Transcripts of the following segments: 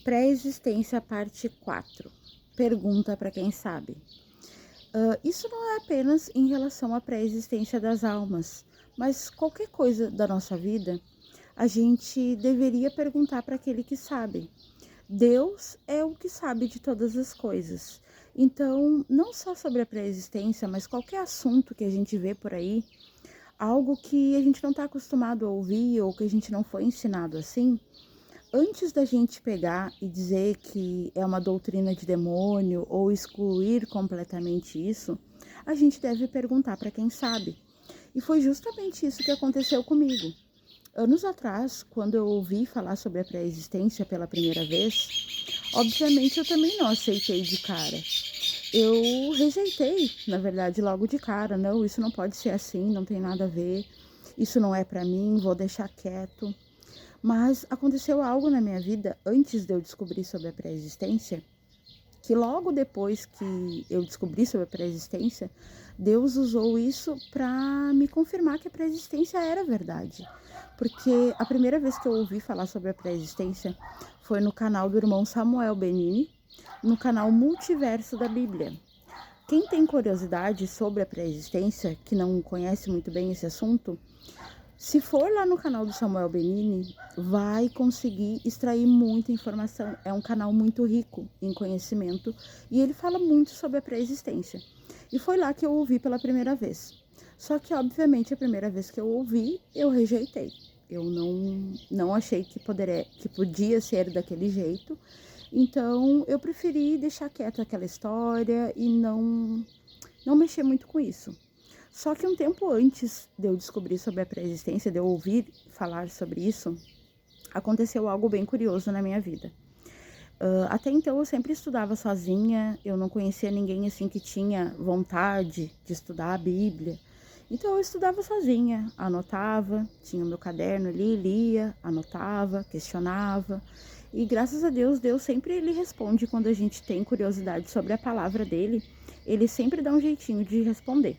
Pré-existência, parte 4. Pergunta para quem sabe. Isso não é apenas em relação à pré-existência das almas, mas qualquer coisa da nossa vida, a gente deveria perguntar para aquele que sabe. Deus é o que sabe de todas as coisas. Então, não só sobre a pré-existência, mas qualquer assunto que a gente vê por aí, algo que a gente não está acostumado a ouvir ou que a gente não foi ensinado assim, antes da gente pegar e dizer que é uma doutrina de demônio ou excluir completamente isso, a gente deve perguntar para quem sabe. E foi justamente isso que aconteceu comigo. Anos atrás, quando eu ouvi falar sobre a pré-existência pela primeira vez, obviamente eu também não aceitei de cara. Eu rejeitei, na verdade, logo de cara. Não, isso não pode ser assim, não tem nada a ver. Isso não é para mim, vou deixar quieto. Mas aconteceu algo na minha vida antes de eu descobrir sobre a pré-existência, que logo depois que eu descobri sobre a pré-existência, Deus usou isso para me confirmar que a pré-existência era verdade. Porque a primeira vez que eu ouvi falar sobre a pré-existência foi no canal do irmão Samuel Benini, no canal Multiverso da Bíblia. Quem tem curiosidade sobre a pré-existência, que não conhece muito bem esse assunto, se for lá no canal do Samuel Benini, vai conseguir extrair muita informação. É um canal muito rico em conhecimento e ele fala muito sobre a pré-existência. E foi lá que eu ouvi pela primeira vez. Só que, obviamente, a primeira vez que eu ouvi, eu rejeitei. Eu não achei que podia ser daquele jeito. Então, eu preferi deixar quieta aquela história e não mexer muito com isso. Só que um tempo antes de eu descobrir sobre a pré-existência, de eu ouvir falar sobre isso, aconteceu algo bem curioso na minha vida. Até então eu sempre estudava sozinha, eu não conhecia ninguém assim que tinha vontade de estudar a Bíblia. Então eu estudava sozinha, anotava, tinha o meu caderno ali, lia, anotava, questionava. E graças a Deus, Deus sempre ele responde quando a gente tem curiosidade sobre a palavra dele, ele sempre dá um jeitinho de responder.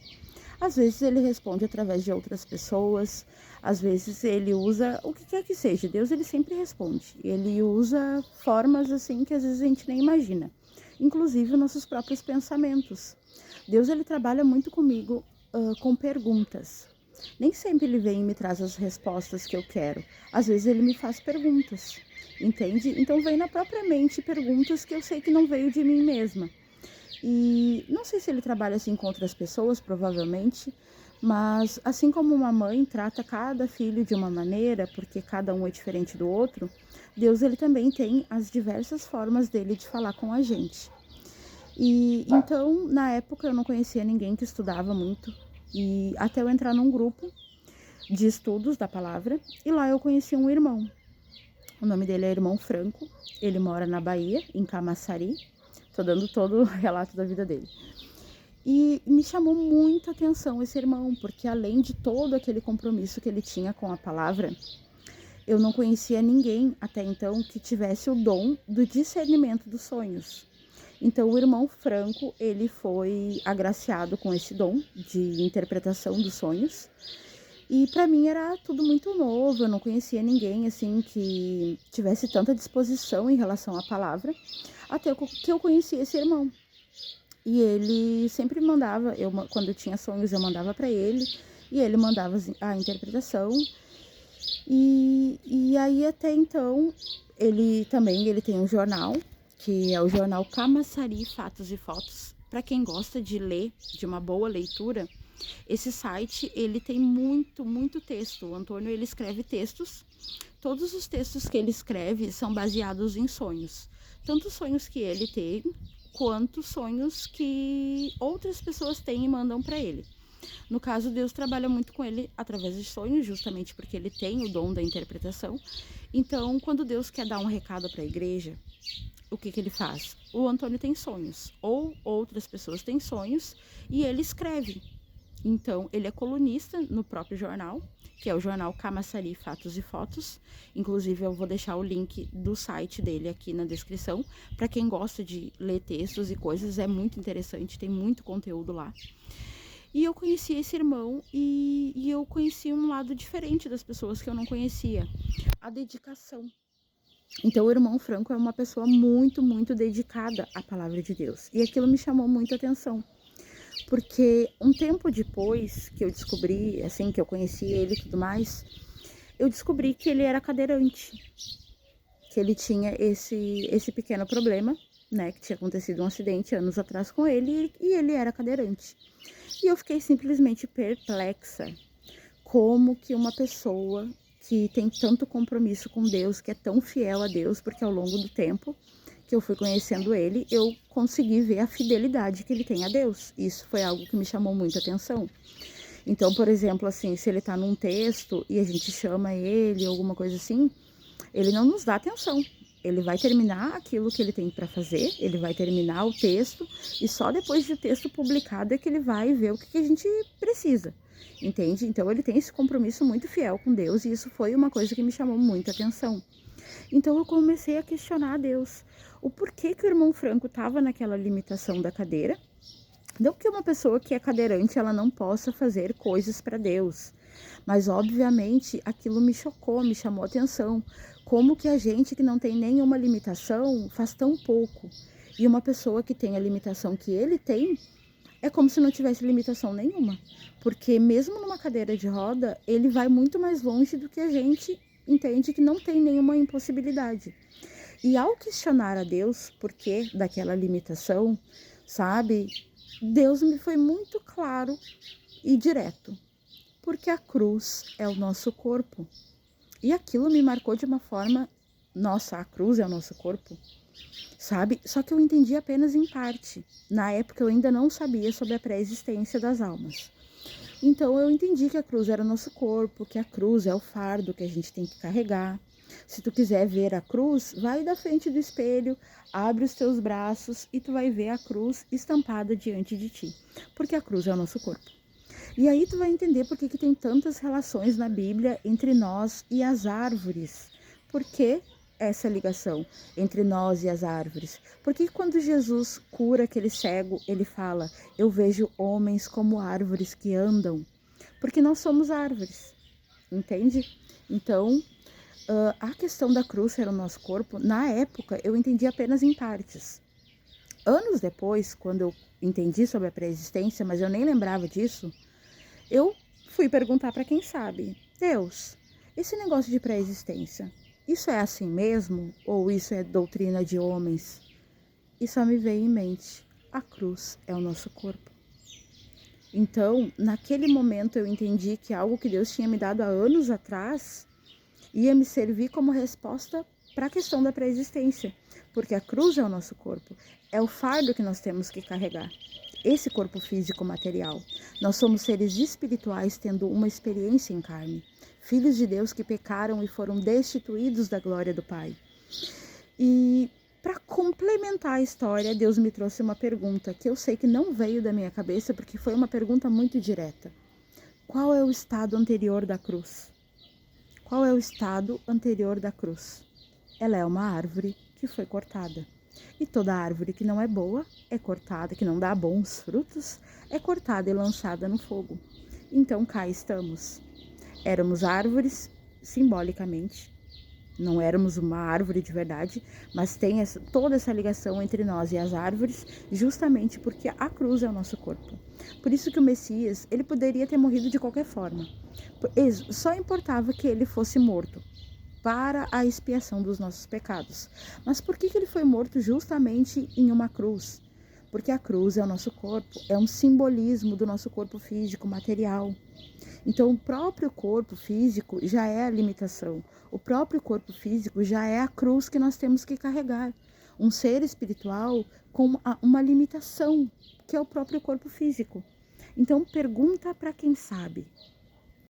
Às vezes ele responde através de outras pessoas, às vezes ele usa o que quer que seja. Deus ele sempre responde. Ele usa formas assim que às vezes a gente nem imagina, inclusive nossos próprios pensamentos. Deus ele trabalha muito comigo com perguntas. Nem sempre ele vem e me traz as respostas que eu quero. Às vezes ele me faz perguntas, entende? Então vem na própria mente perguntas que eu sei que não veio de mim mesma. E não sei se ele trabalha assim com outras pessoas, provavelmente, mas assim como uma mãe trata cada filho de uma maneira, porque cada um é diferente do outro, Deus ele também tem as diversas formas dele de falar com a gente. E então, na época eu não conhecia ninguém que estudava muito, e até eu entrar num grupo de estudos da palavra, e lá eu conheci um irmão. O nome dele é Irmão Franco, ele mora na Bahia, em Camaçari. Tô dando todo o relato da vida dele. E me chamou muita atenção esse irmão, porque além de todo aquele compromisso que ele tinha com a palavra, eu não conhecia ninguém até então que tivesse o dom do discernimento dos sonhos. Então o irmão Franco, ele foi agraciado com esse dom de interpretação dos sonhos. E para mim era tudo muito novo, eu não conhecia ninguém assim que tivesse tanta disposição em relação à palavra, até que eu conheci esse irmão. E ele sempre mandava, quando eu tinha sonhos eu mandava para ele, e ele mandava a interpretação. E aí até então, ele tem um jornal, que é o jornal Camaçari Fatos e Fotos. Para quem gosta de ler, de uma boa leitura, esse site, ele tem muito texto. O Antônio, ele escreve textos. Todos os textos que ele escreve são baseados em sonhos. Tanto sonhos que ele tem, quanto sonhos que outras pessoas têm e mandam para ele. No caso, Deus trabalha muito com ele através de sonhos, justamente porque ele tem o dom da interpretação. Então, quando Deus quer dar um recado para a igreja, o que ele faz? O Antônio tem sonhos, ou outras pessoas têm sonhos, e ele escreve. Então, ele é colunista no próprio jornal, que é o jornal Camaçari Fatos e Fotos. Inclusive, eu vou deixar o link do site dele aqui na descrição. Para quem gosta de ler textos e coisas, é muito interessante, tem muito conteúdo lá. E eu conheci esse irmão e eu conheci um lado diferente das pessoas que eu não conhecia. A dedicação. Então, o irmão Franco é uma pessoa muito, muito dedicada à palavra de Deus. E aquilo me chamou muito a atenção, porque um tempo depois que eu descobri, assim, que eu conheci ele e tudo mais, eu descobri que ele era cadeirante, que ele tinha esse pequeno problema, né, que tinha acontecido um acidente anos atrás com ele e ele era cadeirante. E eu fiquei simplesmente perplexa, como que uma pessoa que tem tanto compromisso com Deus, que é tão fiel a Deus, porque ao longo do tempo que eu fui conhecendo ele, eu consegui ver a fidelidade que ele tem a Deus. Isso foi algo que me chamou muita atenção. Então, por exemplo, assim, se ele tá num texto e a gente chama ele, alguma coisa assim, ele não nos dá atenção. Ele vai terminar aquilo que ele tem para fazer, ele vai terminar o texto e só depois do texto publicado é que ele vai ver o que a gente precisa, entende? Então ele tem esse compromisso muito fiel com Deus e isso foi uma coisa que me chamou muita atenção. Então eu comecei a questionar a Deus, o porquê que o irmão Franco estava naquela limitação da cadeira. Não que uma pessoa que é cadeirante ela não possa fazer coisas para Deus, mas obviamente aquilo me chocou, me chamou atenção. Como que a gente que não tem nenhuma limitação faz tão pouco? E uma pessoa que tem a limitação que ele tem, é como se não tivesse limitação nenhuma. Porque mesmo numa cadeira de roda, ele vai muito mais longe do que a gente entende que não tem nenhuma impossibilidade. E ao questionar a Deus por que daquela limitação, sabe? Deus me foi muito claro e direto. Porque a cruz é o nosso corpo. E aquilo me marcou de uma forma, nossa, a cruz é o nosso corpo, sabe? Só que eu entendi apenas em parte. Na época eu ainda não sabia sobre a pré-existência das almas. Então eu entendi que a cruz era o nosso corpo, que a cruz é o fardo que a gente tem que carregar. Se tu quiser ver a cruz, vai da frente do espelho, abre os teus braços e tu vai ver a cruz estampada diante de ti. Porque a cruz é o nosso corpo. E aí tu vai entender por que tem tantas relações na Bíblia entre nós e as árvores. Por que essa ligação entre nós e as árvores? Porque quando Jesus cura aquele cego, ele fala, eu vejo homens como árvores que andam. Porque nós somos árvores, entende? Então, a questão da cruz ser o nosso corpo, na época eu entendi apenas em partes. Anos depois, quando eu entendi sobre a pré-existência, mas eu nem lembrava disso, eu fui perguntar para quem sabe, Deus, esse negócio de pré-existência, isso é assim mesmo? Ou isso é doutrina de homens? E só me veio em mente, a cruz é o nosso corpo. Então, naquele momento eu entendi que algo que Deus tinha me dado há anos atrás ia me servir como resposta para a questão da pré-existência. Porque a cruz é o nosso corpo, é o fardo que nós temos que carregar. Esse corpo físico material. Nós somos seres espirituais tendo uma experiência em carne. Filhos de Deus que pecaram e foram destituídos da glória do Pai. E para complementar a história, Deus me trouxe uma pergunta que eu sei que não veio da minha cabeça porque foi uma pergunta muito direta. Qual é o estado anterior da cruz? Qual é o estado anterior da cruz? Ela é uma árvore que foi cortada. E toda árvore que não é boa é cortada, que não dá bons frutos, é cortada e lançada no fogo. Então cá estamos. Éramos árvores, simbolicamente. Não éramos uma árvore de verdade, mas tem toda essa ligação entre nós e as árvores, justamente porque a cruz é o nosso corpo. Por isso que o Messias, ele poderia ter morrido de qualquer forma. Só importava que ele fosse morto para a expiação dos nossos pecados. Mas por que ele foi morto justamente em uma cruz? Porque a cruz é o nosso corpo, é um simbolismo do nosso corpo físico, material. Então, o próprio corpo físico já é a limitação. O próprio corpo físico já é a cruz que nós temos que carregar. Um ser espiritual com uma limitação, que é o próprio corpo físico. Então, pergunta para quem sabe.